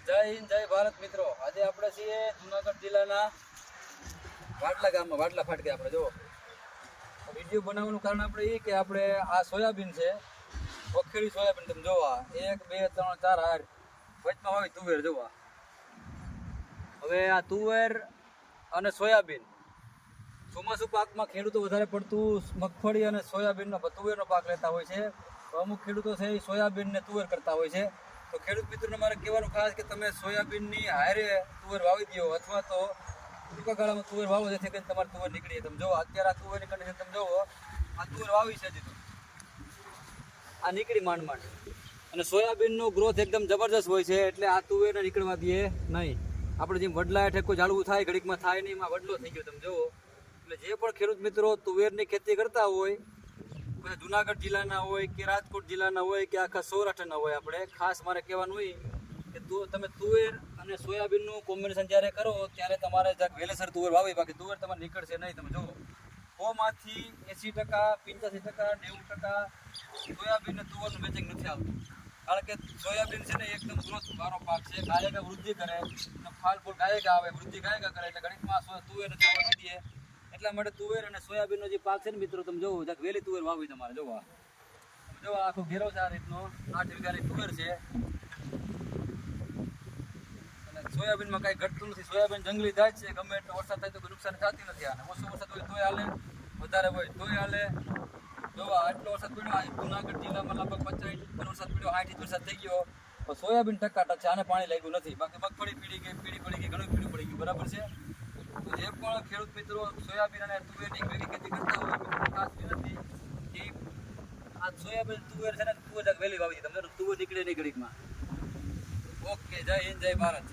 જય હિન્દ જય ભારત મિત્રો. આજે આપણે છીએ જુનાગઢ જિલ્લાના વાડલા ગામમાં. વાડલા ફાટકે આપણે જો વિડીયો બનાવવાનું કારણ આપણે એ કે આપણે આ સોયાબીન છે, વખેડી સોયાબીન. તમે જોવા 1 2 3 4 હાર વચમાં હોય તુવેર જોવા. હવે આ તુવેર અને સોયાબીન ચોમાસુ પાકમાં ખેડૂતો વધારે પડતું મગફળી અને સોયાબીનનો તુવેરનો પાક લેતા હોય છે. તો અમુક ખેડૂતો છે એ સોયાબીન ને તુવેર કરતા હોય છે. તો ખેડૂત મિત્રોને મારે કહેવાનું ખાસ કે તમે સોયાબીનની હારે તુવેર વાવી દો, અથવા તો ટૂંકા ગાળામાં તુવેર વાવો, જેથી કરીને તમારે તુવેર નીકળી. તમે જુઓ અત્યારે આ તુવેરની કન્ડિશન તમે જુઓ, આ તુવેર વાવી છે હજી તો આ નીકળી માંડ માંડ. અને સોયાબીનનો ગ્રોથ એકદમ જબરદસ્ત હોય છે, એટલે આ તુવેરને નીકળવા દે નહીં. આપણે જેમ વડલા હેઠે કોઈ ઝાડવું થાય ઘડીકમાં થાય નહીં, એમાં વડલો થઈ ગયો તમે જુઓ. એટલે જે પણ ખેડૂત મિત્રો તુવેરની ખેતી કરતા હોય, પછી જુનાગઢ જિલ્લાના હોય કે રાજકોટ જિલ્લાના હોય કે આખા સૌરાષ્ટ્રના હોય, આપણે ખાસ મારે કહેવાનું હોય કે તમે તુવેર અને સોયાબીનનું કોમ્બિનેશન જ્યારે કરો ત્યારે તમારે જરાક વહેલેસર તુવેર વાવી, બાકી તુવેર તમારે નીકળશે નહીં. તમે જુઓ 100માંથી 80%, 85%, 90% સોયાબીન અને તુવેરનું મેચિંગ નથી આવતું. કારણ કે સોયાબીન છે ને એકદમ ગ્રોથ વાળો પાક છે, ગાયકા વૃદ્ધિ કરે અને ફાલ ફૂલ ગાયકા આવે, વૃદ્ધિ ગાયકા કરે, એટલે ઘણીમાં તુવેર થવા ન દે. એટલા માટે તુવેર અને સોયાબીનનો જે પાક છે ને મિત્રો, તમે જોવો જરાક વહેલી તુવેર વાવી તમારે જોવા. જોવા આખો ઘેરો છે આ રીતનો, 8 વીઘાની તુવેર છે. અને સોયાબીનમાં કાંઈ ઘટતું નથી. સોયાબીન જંગલી જાય છે, ગમે એટલો વરસાદ થાય તો કોઈ નુકસાન થતી નથી. આને ઓછો વરસાદ હોય તોય હાલે, વધારે હોય તોય હાલે. જોવા આટલો વરસાદ પડ્યો, આ જુનાગઢ જિલ્લામાં લગભગ 50 ઇંચ વરસાદ પડ્યો, 60 ઇંચ વરસાદ થઈ ગયો. તો સોયાબીન ટકાટક છે, આને પાણી લાગ્યું નથી. બાકી મગફળી પીળી પડી ગઈ, ઘણું પીળું પડી ગયું, બરાબર છે. તો જે પણ ખેડૂત મિત્રો સોયાબીન અને તુવેરની વેલી ખેતી કરતા હોય, ખાસ વિનંતી કે આ સોયાબીન તુવેર છે ને, તુવેર વહેલી વાવી છે, તમને તુવેર નીકળે નહીં ઘડીકમાં. ઓકે, જય હિન્દ જય ભારત.